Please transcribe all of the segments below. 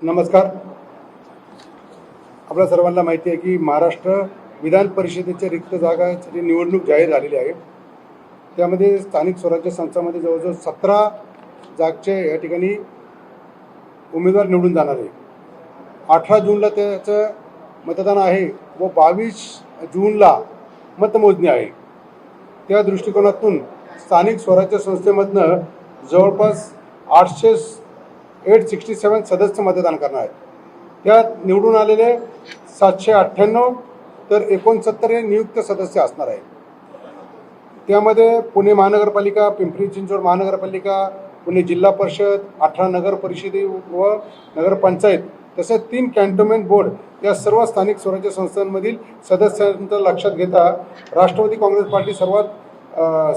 नमस्कार. आपल्या सर्वांना माहिती आहे की महाराष्ट्र विधान परिषदेच्या रिक्त जागांसाठी निवडणूक जाहीर झालेली आहे. त्यामध्ये स्थानिक स्वराज्य संस्थांमध्ये जवळजवळ 17 जागचे या ठिकाणी उमेदवार निवडून जाणार आहे. 18 जूनला त्याचं मतदान आहे व 22 जूनला मतमोजणी आहे. त्या दृष्टिकोनातून स्थानिक स्वराज्य संस्थेमधनं जवळपास 867 सदस्य मतदान करणार आहेत. त्यात निवडून आलेले 798 तर 69 हे नियुक्त सदस्य असणार आहेत. त्यामध्ये पुणे महानगरपालिका, पिंपरी चिंचवड महानगरपालिका, पुणे जिल्हा परिषद, 18 नगर परिषदे व नगरपंचायत तसेच 3 कॅन्टोन्मेंट बोर्ड या सर्व स्थानिक स्वराज्य संस्थांमधील सदस्यांचं लक्षात घेता राष्ट्रवादी काँग्रेस पार्टी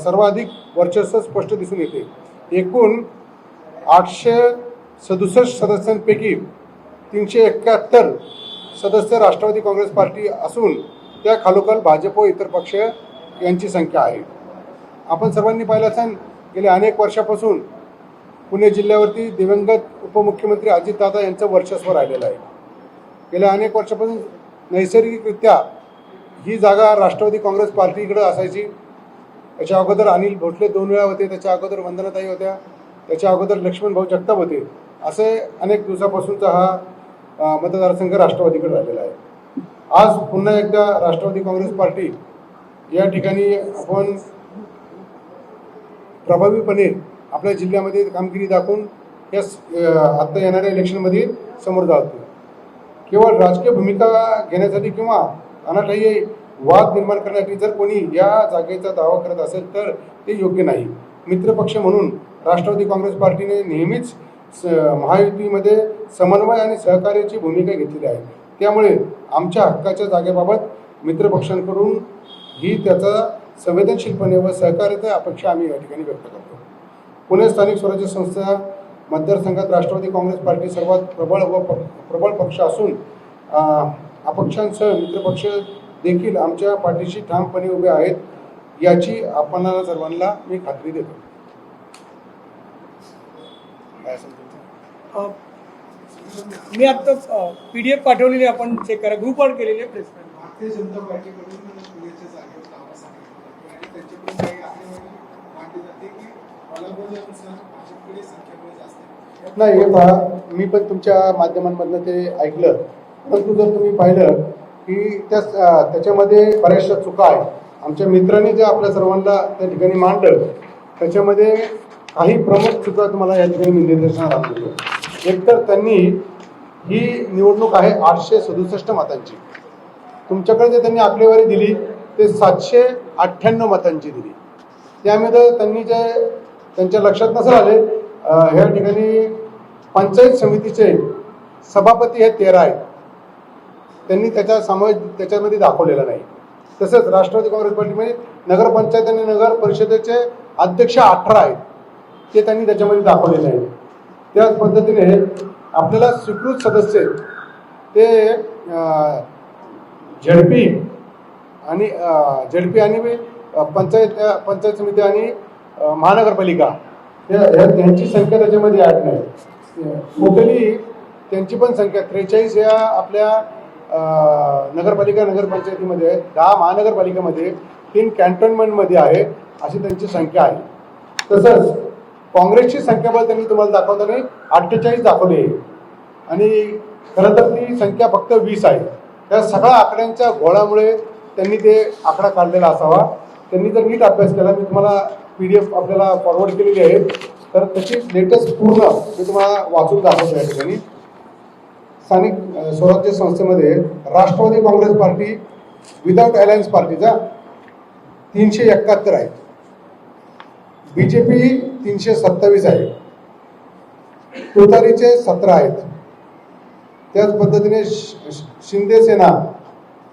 सर्वाधिक वर्चस्व स्पष्ट दिसून येते. एकूण 867 सदस्यांपैकी 371 सदस्य राष्ट्रवादी काँग्रेस पार्टी असून त्या खालोखाल भाजप व इतर पक्ष यांची संख्या आहे. आपण सर्वांनी पाहिलं असेल, गेल्या अनेक वर्षापासून पुणे जिल्ह्यावरती दिवंगत उपमुख्यमंत्री अजितदादा यांचं वर्चस्व राहिलेलं आहे. गेल्या अनेक वर्षापासून नैसर्गिकरित्या ही जागा राष्ट्रवादी काँग्रेस पार्टीकडे असायची. त्याच्या अगोदर अनिल भोसले 2 वेळा होते, त्याच्या अगोदर वंदनाताई होत्या, त्याच्या अगोदर लक्ष्मण भाऊ जगताप होते. असे अनेक दिवसापासूनचा हा मतदारसंघ राष्ट्रवादीकडे राहिलेला आहे. आज पुन्हा एकदा राष्ट्रवादी काँग्रेस पार्टी या ठिकाणी आपण प्रभावीपणे आपल्या जिल्ह्यामध्ये कामगिरी दाखवून या आत्ता येणाऱ्या इलेक्शनमध्ये समोर जातो. केवळ राजकीय भूमिका घेण्यासाठी किंवा अनाठायी वाद निर्माण करण्यासाठी जर कोणी या जागेचा दावा करत असेल तर ते योग्य नाही. मित्रपक्ष म्हणून राष्ट्रवादी काँग्रेस पार्टीने नेहमीच महायुतीमध्ये समन्वय आणि सहकार्याची भूमिका घेतलेली आहे. त्यामुळे आमच्या हक्काच्या जागेबाबत मित्रपक्षांकडून ही त्याचा संवेदनशीलपणे व सहकार्याच्या अपेक्षा आम्ही या ठिकाणी व्यक्त करतो. पुणे स्थानिक स्वराज्य संस्था मतदारसंघात राष्ट्रवादी काँग्रेस पार्टी सर्वात प्रबळ पक्ष असून अपक्षांसह मित्रपक्ष देखील आमच्या पाठीशी ठामपणे उभे आहेत याची आपणाला सर्वांना मी खात्री देतो. मी आता PDF पाठवलेली आपण चेक करा, ग्रुपवर केलेली आहे. भारतीय जनता पार्टीकडून पुण्याच्या जागेवर नावं सांगितलं आणि त्यांच्याकडून काही आकडेवारी मांडली जाते की बलाबलानुसार भाजपकडे संख्याबळ जास्त आहे. नाही, हे पहा, मी पण तुमच्या माध्यमांमधनं ते ऐकलं, परंतु जर तुम्ही पाहिलं की त्याच्यामध्ये बऱ्याचशा चुका आहेत. आमच्या मित्रांनी जे आपल्या सर्वांना त्या ठिकाणी मांडलं त्याच्यामध्ये काही प्रमुख चुका तुम्हाला या ठिकाणी मी निदर्शनास आणतो. एकतर त्यांनी ही निवडणूक आहे 867 मतांची. तुमच्याकडे जे त्यांनी आकडेवारी दिली ते 798 मतांची दिली. त्यामध्ये त्यांनी जे त्यांच्या लक्षात नसेल आले, ह्या ठिकाणी पंचायत समितीचे सभापती हे 13 आहेत. त्यांनी त्याच्यामध्ये दाखवलेला नाही. तसंच राष्ट्रवादी काँग्रेस पार्टीमध्ये नगरपंचायत आणि नगर परिषदेचे अध्यक्ष 18 आहेत, ते त्यांनी त्याच्यामध्ये दाखवलेले आहे. त्याच पद्धतीने आपल्याला स्वीकृत सदस्य ते झेडपी आणि पंचायत समिती आणि महानगरपालिका यांची संख्या त्याच्यामध्ये ॲड नाही. टोटली त्यांची पण संख्या 43 या आपल्या नगरपालिका नगरपंचायतीमध्ये आहे, 10 महानगरपालिकेमध्ये, 3 कॅन्टोन्मेंटमध्ये आहे, अशी त्यांची संख्या आहे. तसंच काँग्रेसची संख्याबळ त्यांनी तुम्हाला दाखवताना 48 दाखवली आहे आणि खरं तर ती संख्या फक्त 20 आहे. त्या सगळ्या आकड्यांच्या घोळामुळे त्यांनी ते आकडा काढलेला असावा. त्यांनी जर नीट अभ्यास केला, मी तुम्हाला PDF आपल्याला फॉरवर्ड केलेली आहे, तर त्याची लेटेस्ट पूर्ण मी तुम्हाला वाचून दाखवतो. या ठिकाणी स्थानिक स्वराज्य संस्थेमध्ये Rashtrawadi Congress party without alliance पार्टीचा 371 आहेत, BJP 327 आहे, तुतारीचे 17 आहेत, त्याच पद्धतीने शिंदे सेना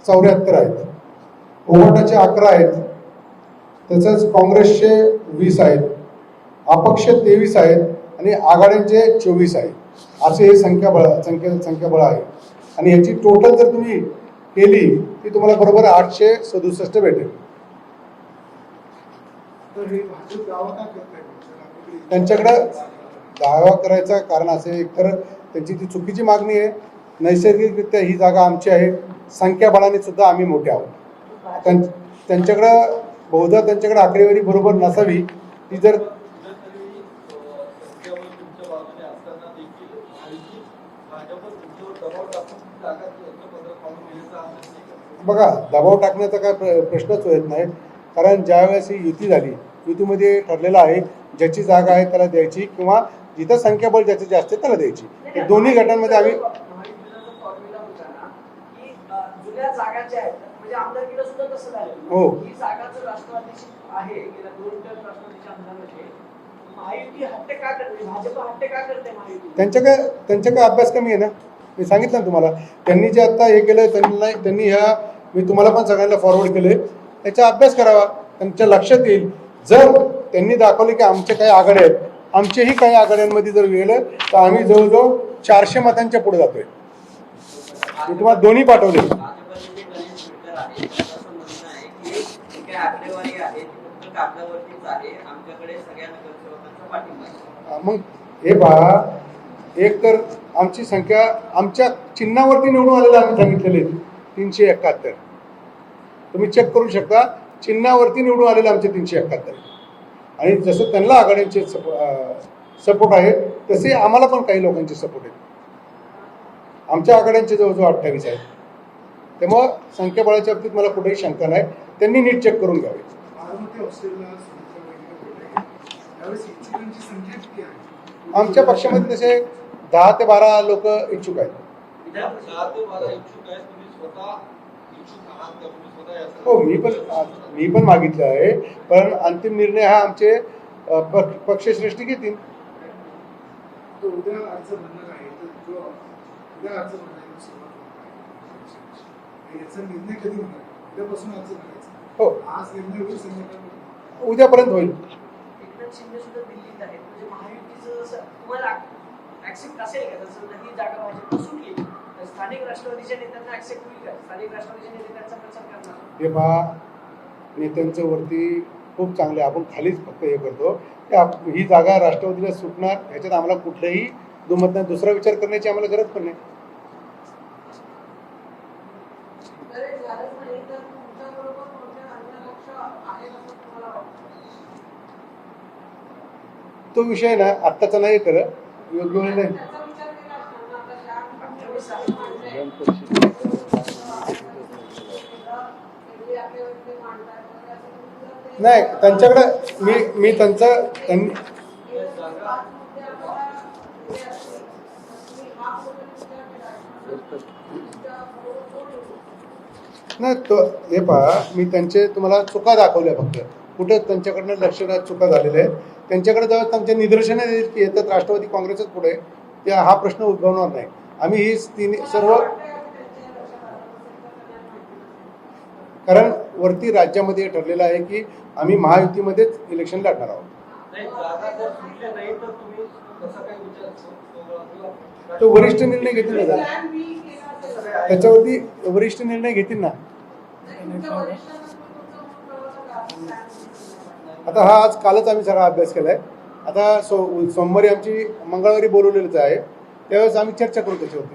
74 आहेत, उभाटाचे 11 आहेत, तसंच काँग्रेसचे 20 आहेत, अपक्ष 23 आहेत आणि आघाड्यांचे 24 आहेत. असे हे संख्याबळ आहे. आणि याची टोटल जर तुम्ही केली ती तुम्हाला बरोबर 867 भेटेल. तर हे भाजप दावा का करताय? त्यांच्याकडं दावा करायचं कारण असे, एकतर त्यांची ती चुकीची मागणी आहे. नैसर्गिकरित्या ही जागा आमची आहे. संख्याबळाने सुद्धा आम्ही मोठे आहोत. त्यांच्याकडं बहुधा त्यांच्याकडे आकडेवारी बरोबर नसावी. ती जर बघा, दबाव टाकण्याचा काय प्रश्नच येत नाही. कारण ज्यावेळेस ही युती झाली, युतीमध्ये ठरलेलं आहे ज्याची जागा आहे त्याला द्यायची किंवा जिथं संख्याबळ ज्याचं जास्त आहे त्याला द्यायची. हे दोन्ही गटांमध्ये आम्ही जुन्या जागा ज्या आहेत म्हणजे आमदारकीला सुद्धा तसं झालं. हो. ही जागा जर राष्ट्रवादीची आहे गेल्या 2 टर्म राष्ट्रवादीच्या आमदारामध्ये महायुती हट्ट का करते, भाजप हट्ट का करते महायुती? त्यांच्याकडे अभ्यास कमी आहे ना. मी सांगितलं ना तुम्हाला, त्यांनी जे आता हे केलं त्यांनी ह्या मी तुम्हाला पण सगळ्यांना फॉरवर्ड केले, त्याचा अभ्यास करावा. त्यांच्या लक्षात येईल जर त्यांनी दाखवले की आमचे काही आघाड्या आहेत, आमचेही काही आघाड्यांमध्ये जर गेलं तर आम्ही जवळजवळ 400 मतांच्या पुढे जातोय. मी तुम्हाला दोन्ही पाठवले. मग हे पहा, एक तर आमची संख्या आमच्या चिन्हावरती निवडून आलेलं आम्ही सांगितलेले 371. तुम्ही चेक करू शकता, चिन्हावरती निवडून आलेले आमचे 371. आणि जसं त्यांना आघाड्यांचे सपोर्ट आहे तसे आम्हाला पण काही लोकांचे सपोर्ट आहेत. आमच्या आघाड्यांचे जवळजवळ 28 आहेत. त्यामुळं संख्याबळाच्या बाबतीत मला कुठेही शंका नाही. त्यांनी नीट चेक करून घ्यावे. आमच्या पक्षामध्ये तसे 10 ते 12 लोक इच्छुक आहेत. हो, मी पण मागितलं आहे, पण अंतिम निर्णय हा आमचे पक्षश्रेष्ठी घेतील. हो, उद्यापर्यंत होईल. एकनाथ शिंदे सुद्धा दिल्लीत आहेत, म्हणजे महायुतीचं तुम्हाला ऍक्सेप्ट असेल का? जसं ही जागा भाजप सुटली तर स्थानिक राष्ट्रवादीच्या नेत्यांना ऍक्सेप्ट होईल का? स्थानिक राष्ट्रवादीच्या नेते त्यांचा प्रचार करणार? हे पहा, नेत्यांच्या वरती खूप चांगले, आपण खालीच फक्त हे करतो की ही जागा राष्ट्रवादीला सुटणार, ह्याच्यात आम्हाला कुठलंही दुमत नाही. दुसरा विचार करण्याची आम्हाला गरज पण नाही. तो विषय ना आत्ताचा नाही करत, योग्य वेळ नाही. नाही, त्यांच्याकडे मी त्यांनी नाही तो हे पहा, मी त्यांचे तुम्हाला चुका दाखवल्या फक्त. कुठे त्यांच्याकडनं लक्षणात चुका झालेल्या आहेत. त्यांच्याकडे जेव्हा त्यांच्या निदर्शनं येतात राष्ट्रवादी काँग्रेसच पुढे, त्या हा प्रश्न उद्भवणार नाही. आम्ही ही सर्व, कारण वरती राज्यामध्ये ठरलेलं आहे की आम्ही महायुतीमध्येच इलेक्शन लढणार आहोत. तो वरिष्ठ निर्णय घेतील ना, त्याच्यावरती वरिष्ठ निर्णय घेतील ना. आता हा कालच आम्ही सगळा अभ्यास केलाय. आता सोमवारी आमची मंगळवारी बोलवलेलंच आहे, त्यावेळेस आम्ही चर्चा करू त्याच्यावरती.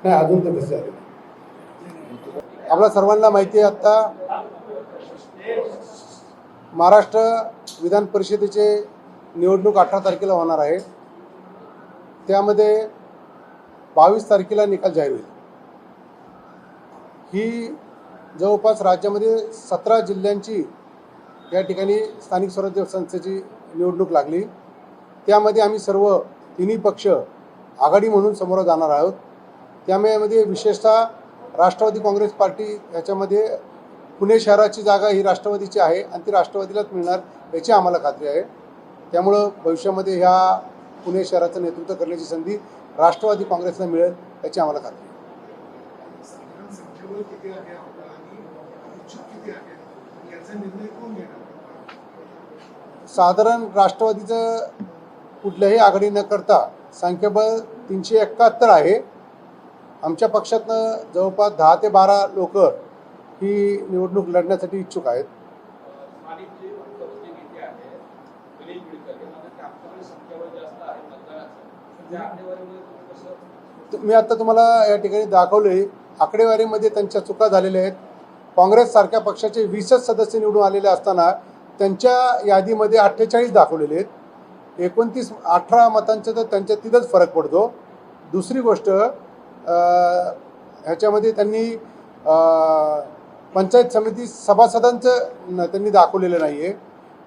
नाही, अजून तर कसं झालं. आपल्या सर्वांना माहिती आहे आता महाराष्ट्र विधान परिषदेचे निवडणूक 18 तारखेला होणार आहे. त्यामध्ये 22 तारखेला निकाल जाहीर होईल. ही जवळपास राज्यामध्ये 17 जिल्ह्यांची या ठिकाणी स्थानिक स्वराज्य संस्थेची निवडणूक लागली. त्यामध्ये आम्ही सर्व तिन्ही पक्ष आघाडी म्हणून समोर जाणार आहोत. त्यामध्ये विशेषतः राष्ट्रवादी काँग्रेस पार्टी ह्याच्यामध्ये पुणे शहराची जागा ही राष्ट्रवादीची आहे आणि ती राष्ट्रवादीलाच मिळणार याची आम्हाला खात्री आहे. त्यामुळं भविष्यामध्ये ह्या पुणे शहराचं नेतृत्व करण्याची संधी राष्ट्रवादी काँग्रेसला मिळेल याची आम्हाला खात्री आहे. साधारण राष्ट्रवादीचं कुठल्याही आघाडी न करता संख्याबळ 371 आहे. आमच्या पक्षातनं जवळपास 10 ते 12 लोक ही निवडणूक लढण्यासाठी इच्छुक आहेत. मी आता तुम्हाला या ठिकाणी दाखवले आकडेवारीमध्ये त्यांच्या चुका झालेल्या आहेत. काँग्रेससारख्या पक्षाचे 20च सदस्य निवडून आलेले असताना त्यांच्या यादीमध्ये 48 दाखवलेले आहेत. 18 मतांचा तर त्यांच्या तिथंच फरक पडतो. दुसरी गोष्ट ह्याच्यामध्ये त्यांनी पंचायत समिती सभासदांचं त्यांनी दाखवलेलं नाही आहे.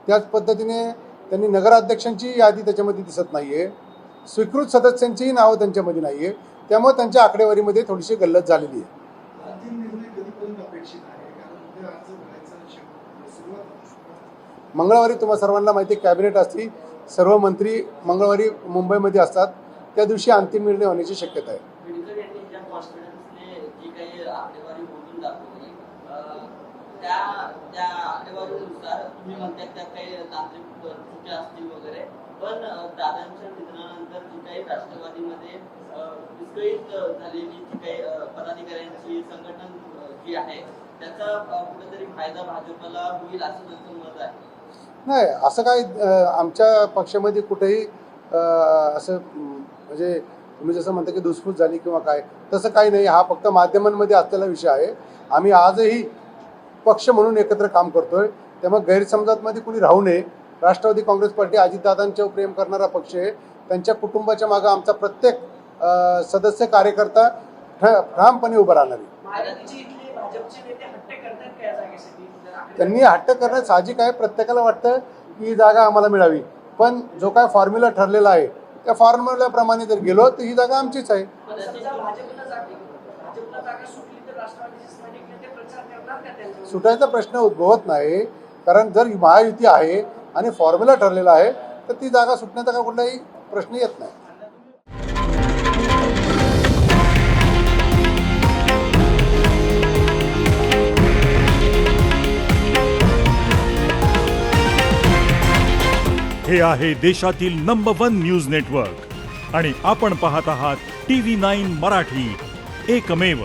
त्याच पद्धतीने त्यांनी नगराध्यक्षांची यादी त्याच्यामध्ये दिसत नाही आहे. स्वीकृत सदस्यांचीही नावं त्यांच्यामध्ये नाही आहे. त्यामुळे त्यांच्या आकडेवारीमध्ये थोडीशी गल्लत झालेली आहे. अंतिम निर्णय कधीपर्यंत अपेक्षित आहे? कारण उद्या अर्ज भरायचा सुरुवात मंगळवारी तुम्हा सर्वांना माहिती आहे कॅबिनेट असती, सर्व मंत्री मंगळवारी मुंबईमध्ये असतात. त्या दिवशी अंतिम निर्णय होण्याची शक्यता आहे. बिडकर यांनी ज्या कॉन्फिडन्सने जी काही आकडेवारी बोलून दाखवली त्या आकडेवारीनुसार तुम्ही म्हणताय त्यात काही तांत्रिक चुक्या असतील वगैरे, पण दादांच्या निधनानंतर जी काही राष्ट्रवादीमध्ये विस्कळीत झालेली जी काही पदाधिकाऱ्यांची संघटन जी आहे त्याचा कुठेतरी फायदा भाजपला होईल असं त्यांचं मत आहे. नाही, असं काय आमच्या पक्षामध्ये कुठेही असं म्हणजे तुम्ही जसं म्हणता की धुसफूस झाली किंवा काय, तसं काही नाही. हा फक्त माध्यमांमध्ये असलेला विषय आहे. आम्ही आजही पक्ष म्हणून एकत्र काम करतोय. त्यामुळे गैरसमजामध्ये कुणी राहू नये. राष्ट्रवादी काँग्रेस पार्टी अजितदादांच्यावर प्रेम करणारा पक्ष आहे. त्यांच्या कुटुंबाच्या मागे आमचा प्रत्येक सदस्य कार्यकर्ता ठामपणे उभा राहणार आहे. महायुतीचे इथले भाजपचे नेते हट्ट करतात का या जागेसाठी? त्यांनी हट्ट करणं साहजिक आहे. प्रत्येकाला वाटतं की ही जागा आम्हाला मिळावी, पण जो काय फॉर्म्युला ठरलेला आहे त्या फॉर्म्युल्याप्रमाणे जर गेलो तर ही जागा आमचीच आहे. समजा भाजपला जागा सुटली तर राष्ट्रवादीचे स्थानिक नेते प्रचार करणार का त्यांच्यावर? सुटायचा प्रश्न उद्भवत नाही, कारण जर महायुती आहे आणि फॉर्म्युला ठरलेला आहे तर ती जागा सुटण्याचा का कुठलाही प्रश्न येत नाही. हे आहे देशातील नंबर 1 न्यूज नेटवर्क आणि आपण पाहत आहात TV9 मराठी, एकमेव.